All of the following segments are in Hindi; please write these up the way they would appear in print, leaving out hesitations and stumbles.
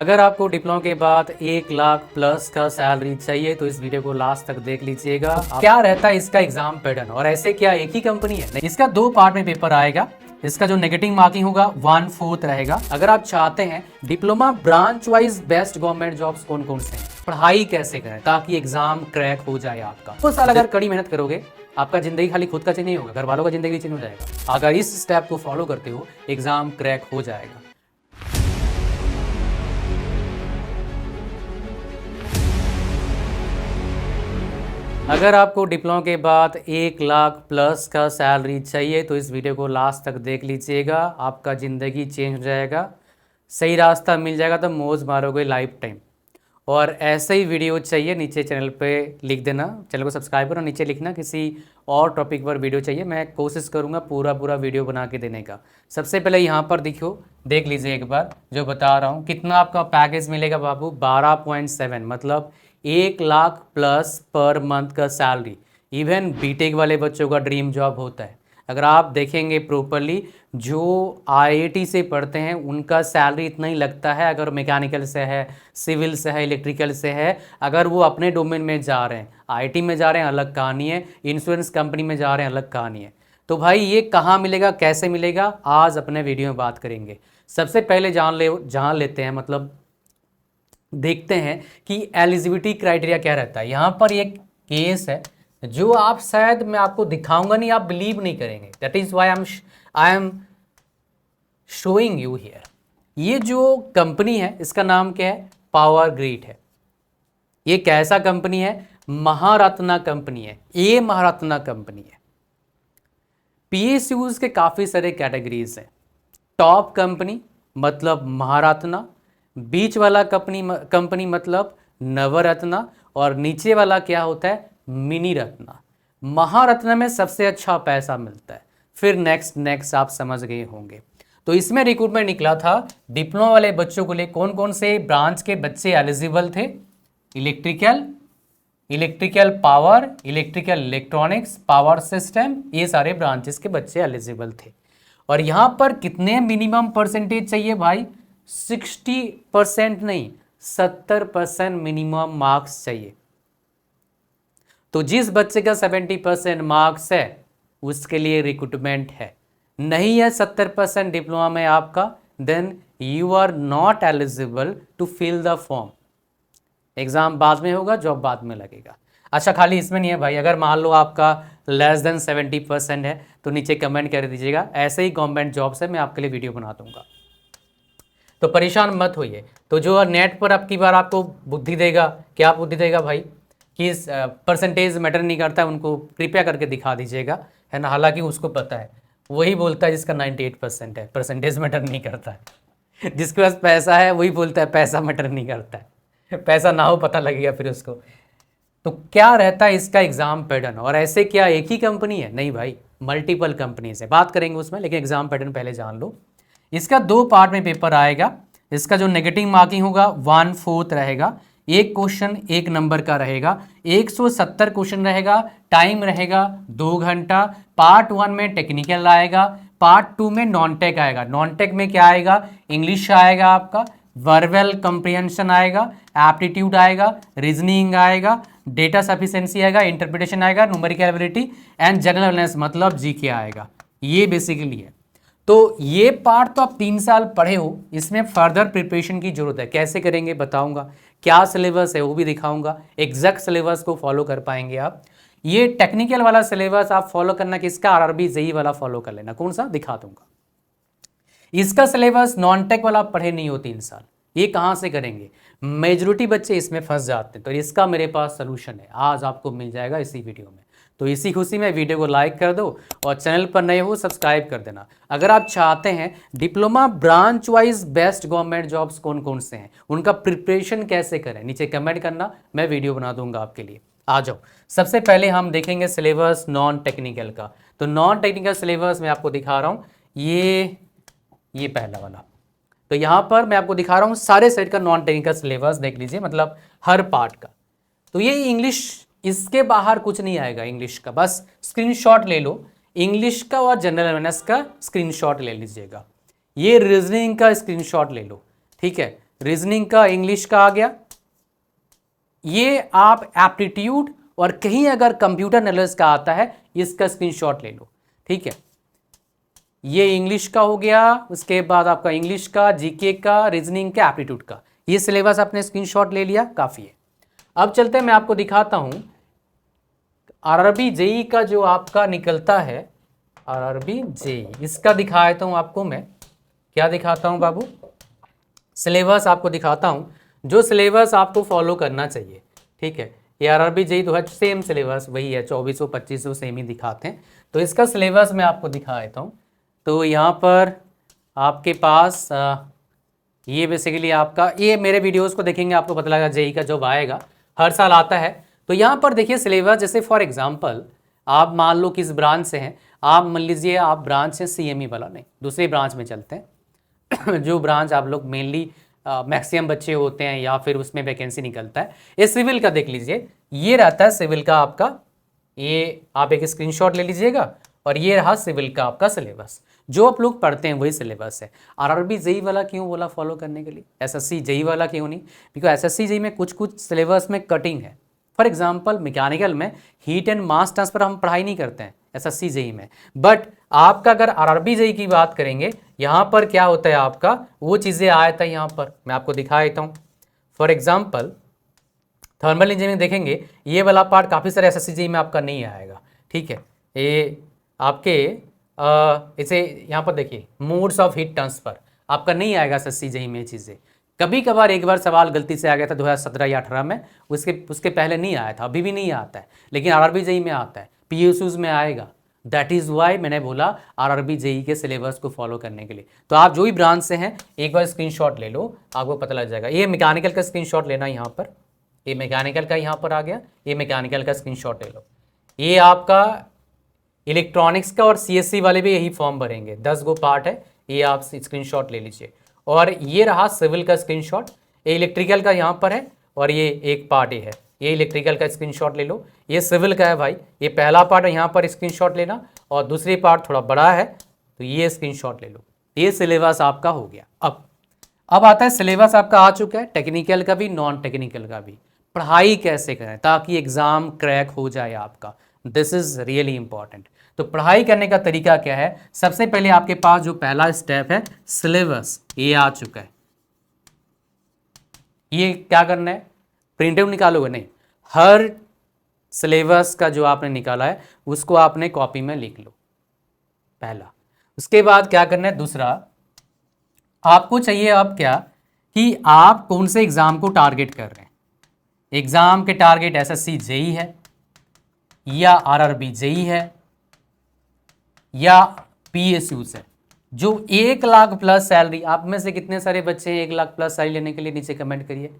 अगर आपको डिप्लोमा के बाद 1 लाख प्लस का सैलरी चाहिए तो इस वीडियो को लास्ट तक देख लीजिएगा। क्या रहता है इसका एग्जाम पैटर्न और ऐसे क्या एक ही कंपनी है? नहीं, इसका 2 पार्ट में पेपर आएगा। इसका जो नेगेटिव मार्किंग होगा 1/4 रहेगा। अगर आप चाहते हैं diploma branch wise best government jobs कौन कौन से हैं, पढ़ाई कैसे करें ताकि एग्जाम क्रैक हो जाए आपका, तो साल अगर कड़ी मेहनत करोगे आपका जिंदगी खाली खुद का चेंज नहीं होगा, घर वालों का जिंदगी चेंज हो जाएगा। अगर इस स्टेप को फॉलो करते हो एग्जाम क्रैक हो जाएगा। अगर आपको डिप्लोमा के बाद 1 लाख प्लस का सैलरी चाहिए तो इस वीडियो को लास्ट तक देख लीजिएगा। आपका ज़िंदगी चेंज हो जाएगा, सही रास्ता मिल जाएगा, तो मौज मारोगे लाइफ टाइम। और ऐसे ही वीडियो चाहिए नीचे चैनल पे लिख देना, चैनल को सब्सक्राइब करो, नीचे लिखना किसी और टॉपिक पर वीडियो चाहिए, मैं कोशिश करूँगा पूरा वीडियो बना के देने का। सबसे पहले यहाँ पर देख लीजिए एक बार जो बता रहा हूँ। कितना आपका पैकेज मिलेगा बाबू? 12.7 मतलब 1 लाख प्लस पर मंथ का सैलरी। इवन बीटेक वाले बच्चों का ड्रीम जॉब होता है। अगर आप देखेंगे प्रॉपरली, जो आईआईटी से पढ़ते हैं उनका सैलरी इतना ही लगता है। अगर मैकेनिकल से है, सिविल से है, इलेक्ट्रिकल से है, अगर वो अपने डोमेन में जा रहे हैं, आईआईटी में जा रहे हैं अलग कहानी है, इंश्योरेंस कंपनी में जा रहे हैं अलग कहानी है। तो भाई ये कहाँ मिलेगा, कैसे मिलेगा, आज अपने वीडियो में बात करेंगे। सबसे पहले जान लेते हैं, मतलब देखते हैं कि एलिजिबिलिटी क्राइटेरिया क्या रहता है। यहाँ पर एक केस है जो आप शायद मैं आपको दिखाऊंगा नहीं, आप बिलीव नहीं करेंगे। That is why I am showing you here. ये जो कंपनी है इसका नाम क्या है? पावर ग्रिड है। ये कैसा कंपनी है? महारत्ना कंपनी है। ये महारत्ना कंपनी है। पीएसयूज के काफ़ी सारे कैटेगरीज हैं। टॉप कंपनी मतलब महारत्ना, बीच वाला कंपनी मतलब नवरत्ना, और नीचे वाला क्या होता है? मिनी रत्ना। महारत्ना में सबसे अच्छा पैसा मिलता है। फिर नेक्स्ट आप समझ गए होंगे। तो इसमें रिक्रूटमेंट निकला था डिप्लोमा वाले बच्चों के लिए। कौन कौन से ब्रांच के बच्चे एलिजिबल थे? Electrical power, electrical electronics, power system, ये सारे ब्रांचेस के बच्चे एलिजिबल थे। और यहाँ पर कितने मिनिमम परसेंटेज चाहिए भाई? 60% नहीं, 70% मिनिमम मार्क्स चाहिए। तो जिस बच्चे का 70% मार्क्स है उसके लिए रिक्रूटमेंट है। नहीं है 70% डिप्लोमा में आपका, then you are not eligible to fill the form. Exam बाद में होगा, जॉब बाद में लगेगा। अच्छा, खाली इसमें नहीं है भाई, अगर मान लो आपका लेस देन 70% है तो नीचे कमेंट कर दीजिएगा। ऐसे ही गवर्नमेंट जॉब से मैं आपके लिए वीडियो बना दूंगा, तो परेशान मत होइए। तो जो नेट पर आपकी बार आपको बुद्धि देगा, क्या बुद्धि देगा भाई कि परसेंटेज मैटर नहीं करता है, उनको कृपया करके दिखा दीजिएगा, है ना। हालांकि उसको पता है, वही बोलता है जिसका 98% है परसेंटेज मैटर नहीं करता है। जिसके पास पैसा है वही बोलता है पैसा मैटर नहीं करता है। पैसा ना हो पता लगेगा फिर उसको। तो क्या रहता है इसका एग्जाम पैटर्न और ऐसे क्या एक ही कंपनी है? नहीं भाई, मल्टीपल कंपनीज है, बात करेंगे उसमें, लेकिन एग्जाम पैटर्न पहले जान लो। इसका 2 पार्ट में पेपर आएगा। इसका जो नेगेटिव मार्किंग होगा 1/4 रहेगा। एक क्वेश्चन 1 नंबर का रहेगा। 170 क्वेश्चन रहेगा। टाइम रहेगा 2 घंटा। पार्ट 1 में टेक्निकल आएगा, पार्ट 2 में नॉन टेक आएगा। नॉन टेक में क्या आएगा? इंग्लिश आएगा आपका, वर्बल कंप्रिहेंशन आएगा, एप्टीट्यूड आएगा, रीजनिंग आएगा, डेटा सफिशिएंसी आएगा, इंटरप्रिटेशन आएगा, numerical ability and general awareness मतलब जीके आएगा। ये बेसिकली है। तो ये पार्ट तो आप 3 साल पढ़े हो, इसमें फर्दर प्रिपरेशन की जरूरत है। कैसे करेंगे बताऊंगा, क्या सिलेबस है वो भी दिखाऊंगा। एग्जैक्ट सिलेबस को फॉलो कर पाएंगे आप। ये टेक्निकल वाला सिलेबस आप फॉलो करना, किसका? आरआरबी जेईई वाला फॉलो कर लेना। कौन सा दिखा दूंगा। इसका सिलेबस नॉन टेक वाला पढ़े नहीं हो 3 साल, ये कहाँ से करेंगे? मेजोरिटी बच्चे इसमें फंस जाते हैं। तो इसका मेरे पास सोल्यूशन है, आज आपको मिल जाएगा इसी वीडियो में। तो इसी खुशी में वीडियो को लाइक कर दो और चैनल पर नए हो सब्सक्राइब कर देना। अगर आप चाहते हैं diploma branch wise best government jobs कौन कौन से हैं, उनका प्रिपरेशन कैसे करें, नीचे कमेंट करना, मैं वीडियो बना दूंगा आपके लिए। आ जाओ, सबसे पहले हम देखेंगे सिलेबस नॉन टेक्निकल का। तो नॉन टेक्निकल सिलेबस मैं आपको दिखा रहा हूँ, ये पहला वाला। तो यहाँ पर मैं आपको दिखा रहा हूँ सारे सेट का नॉन टेक्निकल सिलेबस, देख लीजिए, मतलब हर पार्ट का। तो ये इंग्लिश, इसके बाहर कुछ नहीं आएगा इंग्लिश का, बस स्क्रीनशॉट ले लो इंग्लिश का और जनरल अवेयरनेस का स्क्रीनशॉट ले लीजिएगा। ये रीजनिंग का स्क्रीनशॉट ले लो, ठीक है। रीजनिंग का इंग्लिश का आ गया। ये आप एप्टीट्यूड और कहीं अगर कंप्यूटर नॉलेज का आता है इसका स्क्रीनशॉट ले लो, ठीक है। ये इंग्लिश का हो गया, उसके बाद आपका इंग्लिश का, जीके का, रीजनिंग का, एप्टीट्यूड का, ये सिलेबस आपने स्क्रीनशॉट ले लिया, काफ़ी है। अब चलते हैं, मैं आपको दिखाता हूं आरआरबी जेई का जो आपका निकलता है, आरआरबी जेई, इसका दिखाता हूं आपको मैं। क्या दिखाता हूं बाबू? सिलेबस आपको दिखाता हूं, जो सिलेबस आपको फॉलो करना चाहिए, ठीक है। ये आरआरबी जेई तो है, सेम सिलेबस वही है, 2400 2500 सेम ही दिखाते हैं। तो इसका सिलेबस मैं आपको दिखा देता हूँ। तो यहाँ पर आपके पास ये बेसिकली आपका, ये मेरे वीडियोस को देखेंगे आपको पता लगा जेई का जॉब आएगा, हर साल आता है। तो यहाँ पर देखिए सिलेबस, जैसे फॉर एग्जांपल आप मान लो किस ब्रांच से हैं, आप मान लीजिए आप ब्रांच है सीएमई वाला, नहीं दूसरे ब्रांच में चलते हैं जो ब्रांच आप लोग मेनली मैक्सिमम बच्चे होते हैं या फिर उसमें वैकेंसी निकलता है। ये सिविल का देख लीजिए, ये रहता है सिविल का आपका, ये आप एक स्क्रीनशॉट ले लीजिएगा, और ये रहा सिविल का आपका सिलेबस। जो आप लोग पढ़ते हैं वही सिलेबस है। आरआरबी जेई वाला क्यों बोला फॉलो करने के लिए, एसएससी जेई वाला क्यों नहीं? बिकॉज एसएससी जेई में कुछ कुछ सिलेबस में कटिंग है। फॉर एग्जांपल मैकेनिकल में हीट एंड मास ट्रांसफर हम पढ़ाई नहीं करते हैं एसएससी जेई में, बट आपका अगर आरआरबी जेई की बात करेंगे, यहाँ पर क्या होता है आपका, वो चीज़ें आया था यहाँ पर, मैं आपको दिखा देता हूँ। फॉर एग्जाम्पल थर्मल इंजीनियरिंग देखेंगे, ये वाला पार्ट काफ़ी सारे एसएससी जेई में आपका नहीं आएगा, ठीक है। ये आपके इसे यहाँ पर देखिए, मोड्स ऑफ हीट ट्रांसफर आपका नहीं आएगा एसएससी जेई में। चीज़ें कभी कभार एक बार सवाल गलती से आ गया था 2017 या 18 में, उसके पहले नहीं आया था, अभी भी नहीं आता है, लेकिन आरआरबी जेई में आता है, पीएसयूज में आएगा। दैट इज़ वाई मैंने बोला आरआरबी जेई के सिलेबस को फॉलो करने के लिए। तो आप जो भी ब्रांच से हैं एक बार स्क्रीनशॉट ले लो, आपको पता लग जाएगा। ये मैकेनिकल का स्क्रीनशॉट लेना, यहाँ पर ये मैकेनिकल का यहाँ पर आ गया, ये मैकेनिकल का स्क्रीनशॉट ले लो। ये आपका इलेक्ट्रॉनिक्स का और सीएससी वाले भी यही फॉर्म भरेंगे, 10 गो पार्ट है, ये आप स्क्रीनशॉट ले लीजिए। और ये रहा सिविल का स्क्रीनशॉट, ये इलेक्ट्रिकल का यहाँ पर है, और ये एक पार्ट ये है, ये इलेक्ट्रिकल का स्क्रीनशॉट ले लो। ये सिविल का है भाई, ये पहला पार्ट है, यहाँ पर स्क्रीनशॉट लेना, और दूसरी पार्ट थोड़ा बड़ा है तो ये स्क्रीनशॉट ले लो। ये सिलेबस आपका हो गया। अब आता है सिलेबस आपका आ चुका है, टेक्निकल का भी नॉन टेक्निकल का भी। पढ़ाई कैसे करें ताकि एग्जाम क्रैक हो जाए आपका, दिस इज रियली इंपॉर्टेंट। तो पढ़ाई करने का तरीका क्या है? सबसे पहले आपके पास जो पहला स्टेप है सिलेबस, ये आ चुका है। ये क्या करना है? प्रिंट आउट निकालोगे नहीं, हर सिलेबस का जो आपने निकाला है उसको आपने कॉपी में लिख लो, पहला। उसके बाद क्या करना है? दूसरा आपको चाहिए अब क्या, कि आप कौन से एग्जाम को टारगेट कर रहे हैं। एग्जाम के टारगेट एसएससी जेई है, या आरआरबी जेई है, या पीएसयू से, जो 1 लाख प्लस सैलरी। आप में से कितने सारे बच्चे हैं 1 लाख प्लस सैलरी लेने के लिए? नीचे कमेंट करिए,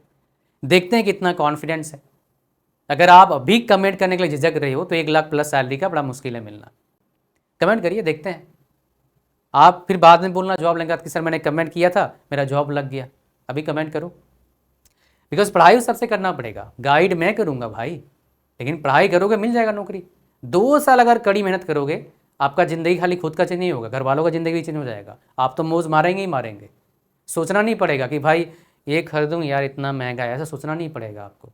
देखते हैं कितना कॉन्फिडेंस है। अगर आप अभी कमेंट करने के लिए झिझक रहे हो तो 1 लाख प्लस सैलरी का बड़ा मुश्किल है मिलना। कमेंट करिए, देखते हैं। आप फिर बाद में बोलना जॉब लगेगा कि सर मैंने कमेंट किया था मेरा जॉब लग गया। अभी कमेंट करो, बिकॉज पढ़ाई उस सबसे करना पड़ेगा। गाइड मैं करूँगा भाई, लेकिन पढ़ाई करोगे मिल जाएगा नौकरी। 2 साल अगर कड़ी मेहनत करोगे, आपका ज़िंदगी खाली खुद का चेंज नहीं होगा, घर वालों का ज़िंदगी भी चेंज हो जाएगा। आप तो मौज मारेंगे ही मारेंगे। सोचना नहीं पड़ेगा कि भाई ये खरीदूँ यार इतना महंगा है, ऐसा सोचना नहीं पड़ेगा आपको।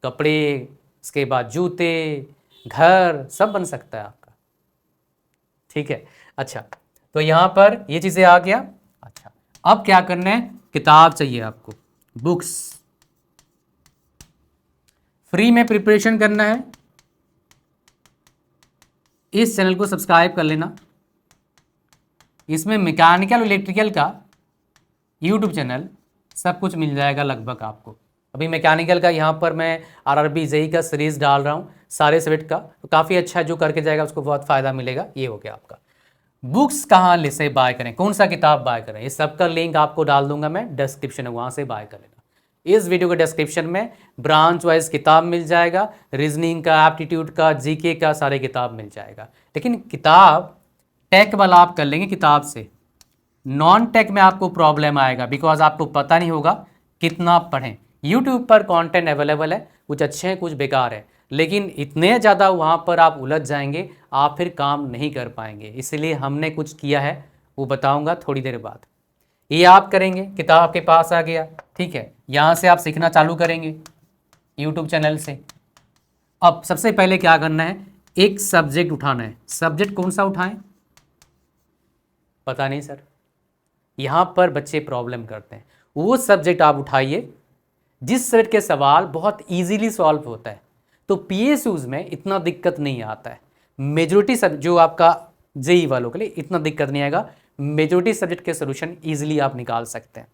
कपड़े, इसके बाद जूते, घर, सब बन सकता है आपका, ठीक है। अच्छा, तो यहाँ पर ये चीज़ें आ गया। अच्छा, अब क्या करना है? किताब चाहिए आपको, बुक्स फ्री में प्रिपरेशन करना है। इस चैनल को सब्सक्राइब कर लेना। इसमें मैकेनिकल इलेक्ट्रिकल का यूट्यूब चैनल सब कुछ मिल जाएगा लगभग आपको। अभी मैकेनिकल का यहाँ पर मैं आरआरबी जेई का सीरीज़ डाल रहा हूँ सारे सब्जेक्ट का, तो काफ़ी अच्छा, जो करके जाएगा उसको बहुत फ़ायदा मिलेगा। ये हो गया आपका। बुक्स कहाँ से बाय करें, कौन सा किताब बाय करें, ये सब का लिंक आपको डाल दूंगा मैं डिस्क्रिप्शन में, वहाँ से बाय कर लेना। इस वीडियो के डिस्क्रिप्शन में ब्रांच वाइज किताब मिल जाएगा, रीजनिंग का, एप्टीट्यूड का, जीके का, सारे किताब मिल जाएगा। लेकिन किताब टेक वाला आप कर लेंगे किताब से, नॉन टेक में आपको प्रॉब्लम आएगा, बिकॉज आपको पता नहीं होगा कितना पढ़ें। यूट्यूब पर कंटेंट अवेलेबल है, कुछ अच्छे हैं कुछ बेकार है, लेकिन इतने ज़्यादा वहाँ पर आप उलझ जाएंगे, आप फिर काम नहीं कर पाएंगे। इसलिए हमने कुछ किया है, वो बताऊँगा थोड़ी देर बाद। ये आप करेंगे, किताब आपके पास आ गया, ठीक है, यहाँ से आप सीखना चालू करेंगे यूट्यूब चैनल से। अब सबसे पहले क्या करना है, एक सब्जेक्ट उठाना है। सब्जेक्ट कौन सा उठाएं, पता नहीं सर, यहाँ पर बच्चे प्रॉब्लम करते हैं। वो सब्जेक्ट आप उठाइए जिस सब्जेक्ट के सवाल बहुत इजीली सॉल्व होता है, तो पीएसयूज में इतना दिक्कत नहीं आता है। मेजोरिटी सब जो आपका जेई वालों के लिए इतना दिक्कत नहीं आएगा, मेजोरिटी सब्जेक्ट के सोल्यूशन इजीली आप निकाल सकते हैं।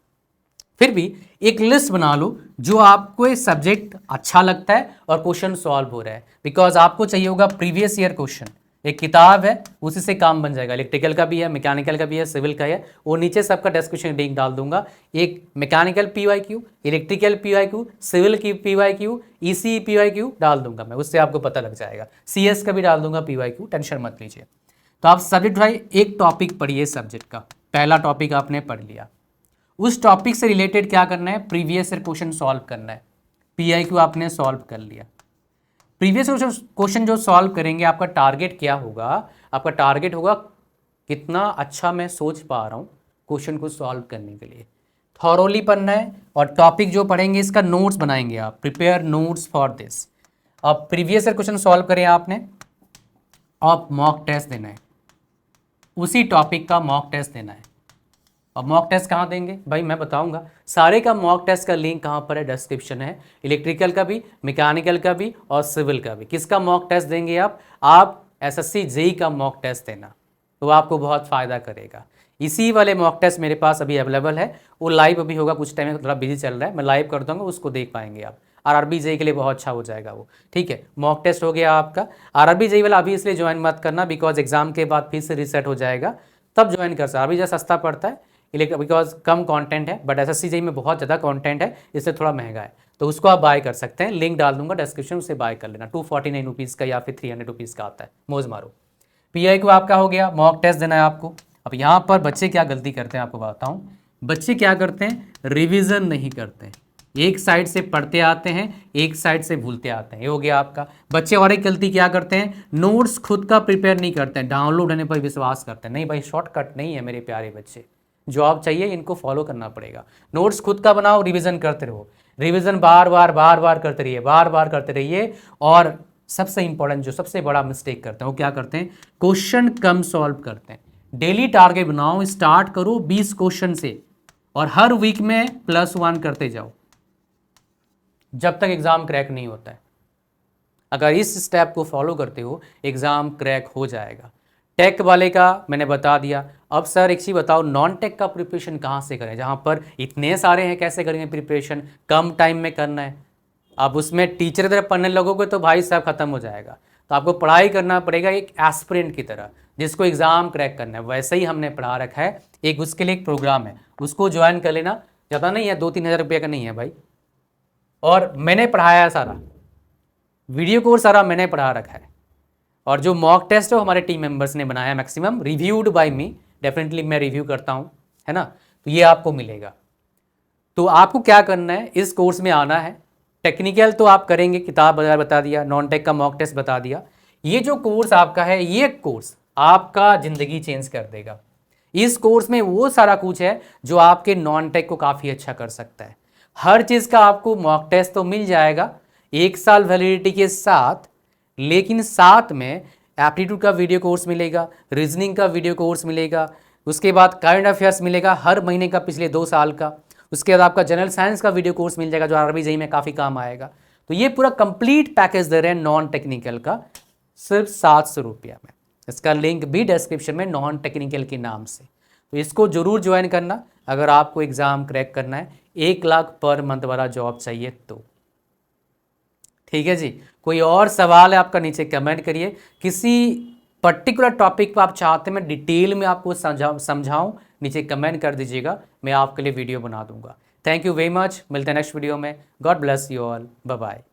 फिर भी एक लिस्ट बना लो जो आपको ये सब्जेक्ट अच्छा लगता है और क्वेश्चन सॉल्व हो रहा है, बिकॉज आपको चाहिए होगा प्रीवियस ईयर क्वेश्चन। एक किताब है, उसी से काम बन जाएगा, इलेक्ट्रिकल का भी है, मैकेनिकल का भी है, सिविल का है, वो नीचे सबका डिस्क्रिप्शन लिंक डाल दूंगा। एक mechanical PYQ, electrical PYQ, civil की पीवाईक्यू, ईसी पीवाईक्यू डाल दूंगा मैं, उससे आपको पता लग जाएगा। सीएस का भी डाल दूंगा पीवाईक्यू, टेंशन मत लीजिए। तो आप सब्जेक्ट भाई एक टॉपिक पढ़िए, सब्जेक्ट का पहला टॉपिक आपने पढ़ लिया, उस टॉपिक से रिलेटेड क्या करना है, प्रीवियस ईयर क्वेश्चन सॉल्व करना है। पीआईक्यू आपने सॉल्व कर लिया। प्रीवियस क्वेश्चन जो सॉल्व करेंगे, आपका टारगेट क्या होगा, आपका टारगेट होगा कितना अच्छा मैं सोच पा रहा हूँ क्वेश्चन को सॉल्व करने के लिए। थॉरोली पढ़ना है, और टॉपिक जो पढ़ेंगे इसका नोट्स बनाएंगे आप, प्रिपेयर नोट्स फॉर दिस। अब प्रीवियस ईयर क्वेश्चन सॉल्व करें आपने, अब मॉक टेस्ट देना है, उसी टॉपिक का मॉक टेस्ट देना है। अब मॉक टेस्ट कहाँ देंगे भाई, मैं बताऊंगा। सारे का मॉक टेस्ट का लिंक कहाँ पर है, डिस्क्रिप्शन है। इलेक्ट्रिकल का भी, मैकेनिकल का भी और सिविल का भी। किसका मॉक टेस्ट देंगे आप एसएससी जेई का मॉक टेस्ट देना, तो आपको बहुत फ़ायदा करेगा। इसी वाले मॉक टेस्ट मेरे पास अभी अवेलेबल है, वो लाइव अभी होगा, कुछ टाइम में थोड़ा बिजी चल रहा है, मैं लाइव कर दूंगा, उसको देख पाएंगे आप। आरआरबी जेई के लिए बहुत अच्छा हो जाएगा वो, ठीक है। मॉक टेस्ट हो गया आपका। आरआरबी जेई वाला अभी इसलिए ज्वाइन मत करना, बिकॉज एग्जाम के बाद फिर से रिसेट हो जाएगा, तब ज्वाइन कर सकते। अभी जो सस्ता पड़ता है बिकॉज कम कंटेंट है, बट एसएससी जेई में बहुत ज़्यादा कंटेंट है, इससे थोड़ा महंगा है, तो उसको आप बाय कर सकते हैं। लिंक डाल दूंगा डिस्क्रिप्शन, उससे बाय कर लेना। 249 रुपीज़ का या फिर 300 रुपीज़ का आता है, मौज मारो। पीआई को आपका हो गया, मॉक टेस्ट देना है आपको। अब यहाँ पर बच्चे क्या गलती करते हैं आपको बताऊँ, बच्चे क्या करते हैं, रिविज़न नहीं करते हैं, एक साइड से पढ़ते आते हैं, एक साइड से भूलते आते हैं। ये हो गया आपका। बच्चे और एक गलती क्या करते हैं, नोट्स खुद का प्रिपेयर नहीं करते हैं, डाउनलोड होने पर विश्वास करते हैं। नहीं भाई, शॉर्टकट नहीं है मेरे प्यारे बच्चे, जॉब चाहिए इनको फॉलो करना पड़ेगा। नोट्स खुद का बनाओ, रिवीजन करते रहो, रिवीजन बार बार करते रहिए, बार करते रहिए। और सबसे इंपॉर्टेंट जो सबसे बड़ा मिस्टेक करते हैं वो क्या करते हैं, क्वेश्चन कम सॉल्व करते हैं। डेली टारगेट बनाओ, स्टार्ट करो 20 क्वेश्चन से और हर वीक में +1 करते जाओ जब तक एग्जाम क्रैक नहीं होता है। अगर इस स्टेप को फॉलो करते हो, एग्जाम क्रैक हो जाएगा। टेक वाले का मैंने बता दिया। अब सर एक चीज़ बताओ, नॉन टेक का प्रिपरेशन कहाँ से करें, जहाँ पर इतने सारे हैं, कैसे करेंगे प्रिपरेशन, कम टाइम में करना है। अब उसमें टीचर की तरह पढ़ने लगोगे तो भाई सब खत्म हो जाएगा। तो आपको पढ़ाई करना पड़ेगा एक एस्पिरेंट की तरह, जिसको एग्ज़ाम क्रैक करना है। वैसे ही हमने पढ़ा रखा है, एक उसके लिए एक प्रोग्राम है, उसको ज्वाइन कर लेना। ज़्यादा नहीं है, 2-3 हज़ार रुपये का नहीं है भाई। और मैंने पढ़ाया है सारा, वीडियो कोर्स सारा मैंने पढ़ा रखा है। और जो मॉक टेस्ट है वो हमारे टीम मेंबर्स ने बनाया, maximum reviewed by me, definitely मैं रिव्यू करता हूँ, है ना। तो ये आपको मिलेगा। तो आपको क्या करना है, इस कोर्स में आना है। टेक्निकल तो आप करेंगे, किताब बाजार बता दिया, नॉन टेक का मॉक टेस्ट बता दिया। ये जो कोर्स आपका है, ये कोर्स आपका ज़िंदगी चेंज कर देगा। इस कोर्स में वो सारा कुछ है जो आपके नॉन टेक को काफ़ी अच्छा कर सकता है। हर चीज़ का आपको मॉक टेस्ट तो मिल जाएगा 1 साल वैलिडिटी के साथ, लेकिन साथ में एप्टीट्यूड का वीडियो कोर्स मिलेगा, रीजनिंग का वीडियो कोर्स मिलेगा, उसके बाद करंट अफेयर्स मिलेगा हर महीने का पिछले 2 साल का, उसके बाद आपका जनरल साइंस का वीडियो कोर्स मिल जाएगा जो आरआरबी जेईई में काफ़ी काम आएगा। तो ये पूरा कंप्लीट पैकेज दे रहे हैं नॉन टेक्निकल का, सिर्फ 700 रुपया में। इसका लिंक भी डिस्क्रिप्शन में, नॉन टेक्निकल के नाम से। तो इसको जरूर ज्वाइन करना अगर आपको एग्ज़ाम क्रैक करना है। 1 लाख पर मंथ वाला जॉब चाहिए तो। ठीक है जी। कोई और सवाल है आपका, नीचे कमेंट करिए। किसी पर्टिकुलर टॉपिक पर आप चाहते हैं मैं डिटेल में आपको समझाऊं, नीचे कमेंट कर दीजिएगा, मैं आपके लिए वीडियो बना दूंगा। थैंक यू वेरी मच, मिलते हैं नेक्स्ट वीडियो में। God bless you all, bye bye.